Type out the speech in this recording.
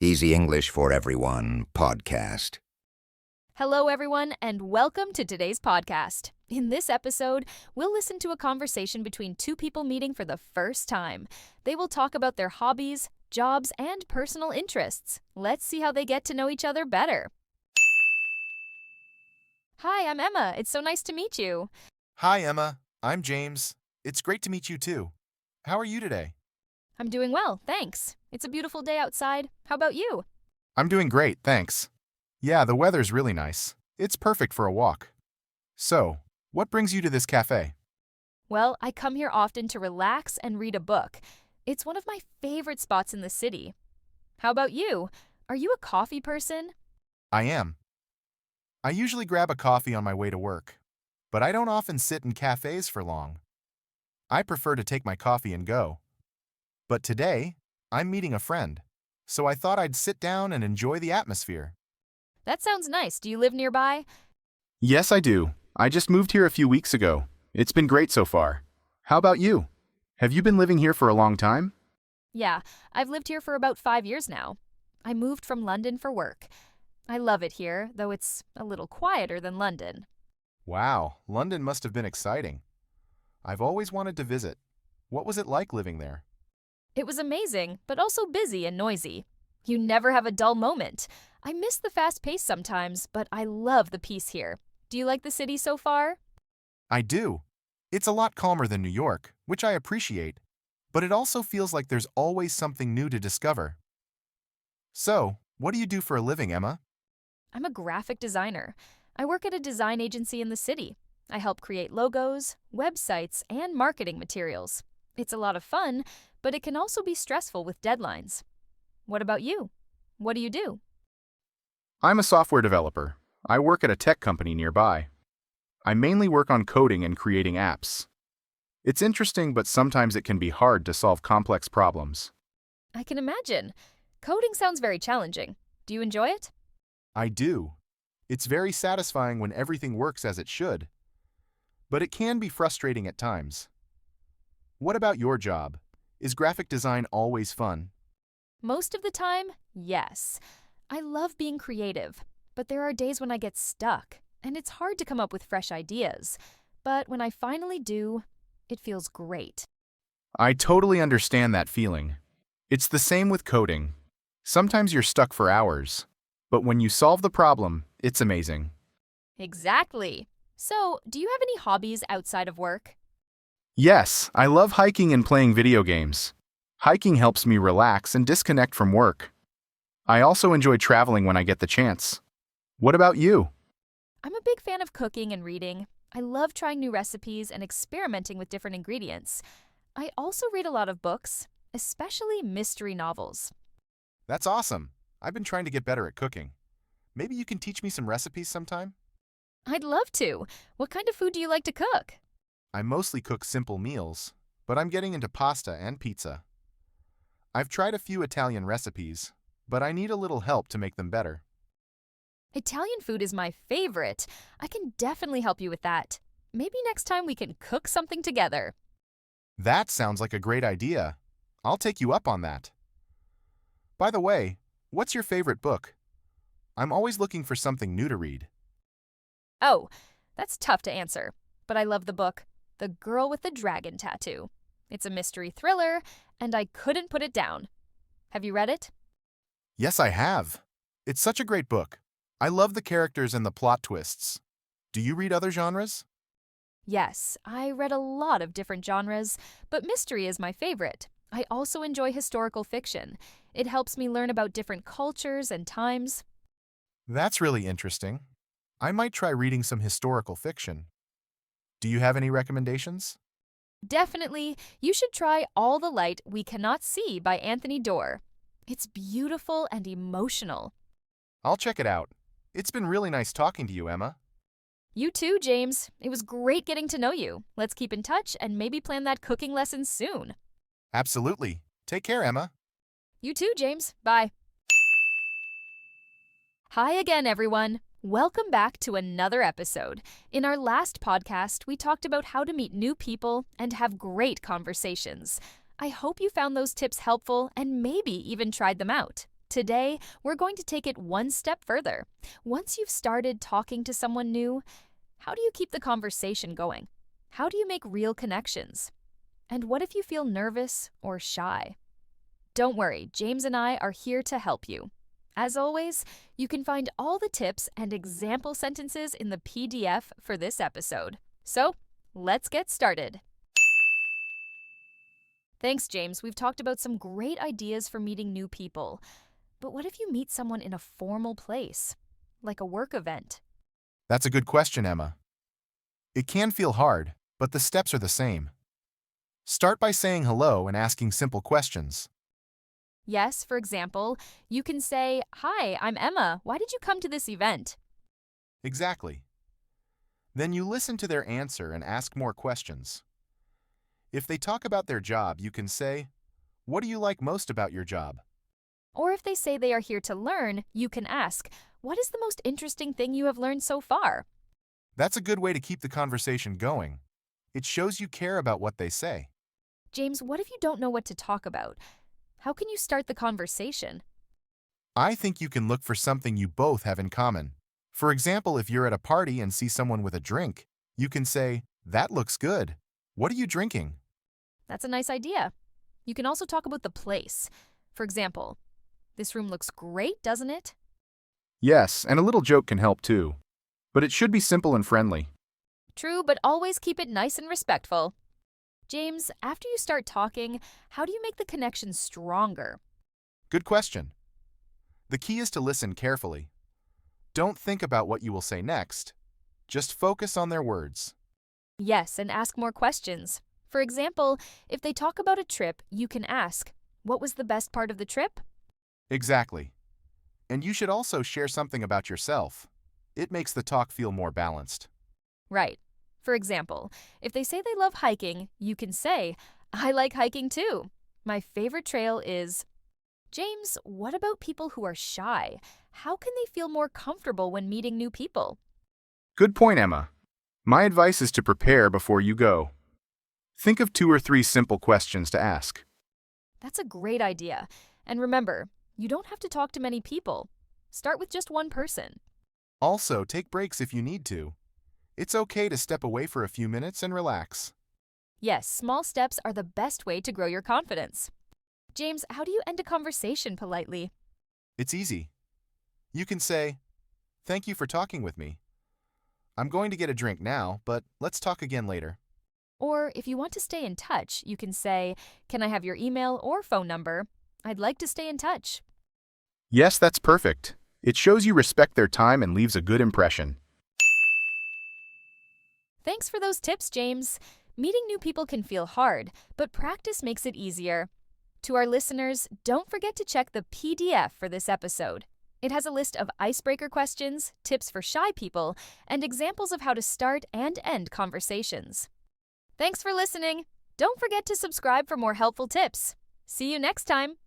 Easy English for Everyone podcast. Hello, everyone, and welcome to today's podcast. In this episode, we'll listen to a conversation between two people meeting for the first time. They will talk about their hobbies, jobs, and personal interests. Let's see how they get to know each other better. Hi, I'm Emma. It's so nice to meet you. Hi, Emma. I'm James. It's great to meet you too. How are you today? I'm doing well, thanks. It's a beautiful day outside. How about you? I'm doing great, thanks. Yeah, the weather's really nice. It's perfect for a walk. So, what brings you to this cafe? Well, I come here often to relax and read a book. It's one of my favorite spots in the city. How about you? Are you a coffee person? I am. I usually grab a coffee on my way to work, but I don't often sit in cafes for long. I prefer to take my coffee and go. But today, I'm meeting a friend, so I thought I'd sit down and enjoy the atmosphere. That sounds nice. Do you live nearby? Yes, I do. I just moved here a few weeks ago. It's been great so far. How about you? Have you been living here for a long time? Yeah, I've lived here for about 5 years now. I moved from London for work. I love it here, though it's a little quieter than London. Wow, London must have been exciting. I've always wanted to visit. What was it like living there? It was amazing, but also busy and noisy. You never have a dull moment. I miss the fast pace sometimes, but I love the peace here. Do you like the city so far? I do. It's a lot calmer than New York, which I appreciate, but it also feels like there's always something new to discover. So, what do you do for a living, Emma? I'm a graphic designer. I work at a design agency in the city. I help create logos, websites, and marketing materials. It's a lot of fun, but it can also be stressful with deadlines. What about you? What do you do? I'm a software developer. I work at a tech company nearby. I mainly work on coding and creating apps. It's interesting, but sometimes it can be hard to solve complex problems. I can imagine. Coding sounds very challenging. Do you enjoy it? I do. It's very satisfying when everything works as it should, but it can be frustrating at times. What about your job? Is graphic design always fun? Most of the time, yes. I love being creative, but there are days when I get stuck, and it's hard to come up with fresh ideas. But when I finally do, it feels great. I totally understand that feeling. It's the same with coding. Sometimes you're stuck for hours, but when you solve the problem, it's amazing. Exactly. So, do you have any hobbies outside of work? Yes, I love hiking and playing video games. Hiking helps me relax and disconnect from work. I also enjoy traveling when I get the chance. What about you? I'm a big fan of cooking and reading. I love trying new recipes and experimenting with different ingredients. I also read a lot of books, especially mystery novels. That's awesome. I've been trying to get better at cooking. Maybe you can teach me some recipes sometime? I'd love to. What kind of food do you like to cook? I mostly cook simple meals, but I'm getting into pasta and pizza. I've tried a few Italian recipes, but I need a little help to make them better. Italian food is my favorite. I can definitely help you with that. Maybe next time we can cook something together. That sounds like a great idea. I'll take you up on that. By the way, what's your favorite book? I'm always looking for something new to read. Oh, that's tough to answer, but I love the book, The Girl with the Dragon Tattoo. It's a mystery thriller, and I couldn't put it down. Have you read it? Yes, I have. It's such a great book. I love the characters and the plot twists. Do you read other genres? Yes, I read a lot of different genres, but mystery is my favorite. I also enjoy historical fiction. It helps me learn about different cultures and times. That's really interesting. I might try reading some historical fiction. Do you have any recommendations? Definitely, you should try All the Light We Cannot See by Anthony Doerr. It's beautiful and emotional. I'll check it out. It's been really nice talking to you, Emma. You too, James. It was great getting to know you. Let's keep in touch and maybe plan that cooking lesson soon. Absolutely. Take care, Emma. You too, James. Bye. Hi again, everyone. Welcome back to another episode. In our last podcast, we talked about how to meet new people and have great conversations. I hope you found those tips helpful and maybe even tried them out. Today, we're going to take it one step further. Once you've started talking to someone new, how do you keep the conversation going? How do you make real connections? And what if you feel nervous or shy? Don't worry, James and I are here to help you. As always, you can find all the tips and example sentences in the PDF for this episode. So, let's get started. Thanks, James. We've talked about some great ideas for meeting new people. But what if you meet someone in a formal place, like a work event? That's a good question, Emma. It can feel hard, but the steps are the same. Start by saying hello and asking simple questions. Yes, for example, you can say, "Hi, I'm Emma. Why did you come to this event?" Exactly. Then you listen to their answer and ask more questions. If they talk about their job, you can say, "What do you like most about your job?" Or if they say they are here to learn, you can ask, "What is the most interesting thing you have learned so far?" That's a good way to keep the conversation going. It shows you care about what they say. James, what if you don't know what to talk about? How can you start the conversation? I think you can look for something you both have in common. For example, if you're at a party and see someone with a drink, you can say, "That looks good. What are you drinking?" That's a nice idea. You can also talk about the place. For example, "This room looks great, doesn't it?" Yes, and a little joke can help too. But it should be simple and friendly. True, but always keep it nice and respectful. James, after you start talking, how do you make the connection stronger? Good question. The key is to listen carefully. Don't think about what you will say next. Just focus on their words. Yes, and ask more questions. For example, if they talk about a trip, you can ask, "What was the best part of the trip?" Exactly. And you should also share something about yourself. It makes the talk feel more balanced. Right. For example, if they say they love hiking, you can say, "I like hiking too. My favorite trail is..." James, what about people who are shy? How can they feel more comfortable when meeting new people? Good point, Emma. My advice is to prepare before you go. Think of 2 or 3 simple questions to ask. That's a great idea. And remember, you don't have to talk to many people. Start with just one person. Also, take breaks if you need to. It's okay to step away for a few minutes and relax. Yes, small steps are the best way to grow your confidence. James, how do you end a conversation politely? It's easy. You can say, "Thank you for talking with me. I'm going to get a drink now, but let's talk again later." Or if you want to stay in touch, you can say, "Can I have your email or phone number? I'd like to stay in touch." Yes, that's perfect. It shows you respect their time and leaves a good impression. Thanks for those tips, James. Meeting new people can feel hard, but practice makes it easier. To our listeners, don't forget to check the PDF for this episode. It has a list of icebreaker questions, tips for shy people, and examples of how to start and end conversations. Thanks for listening. Don't forget to subscribe for more helpful tips. See you next time.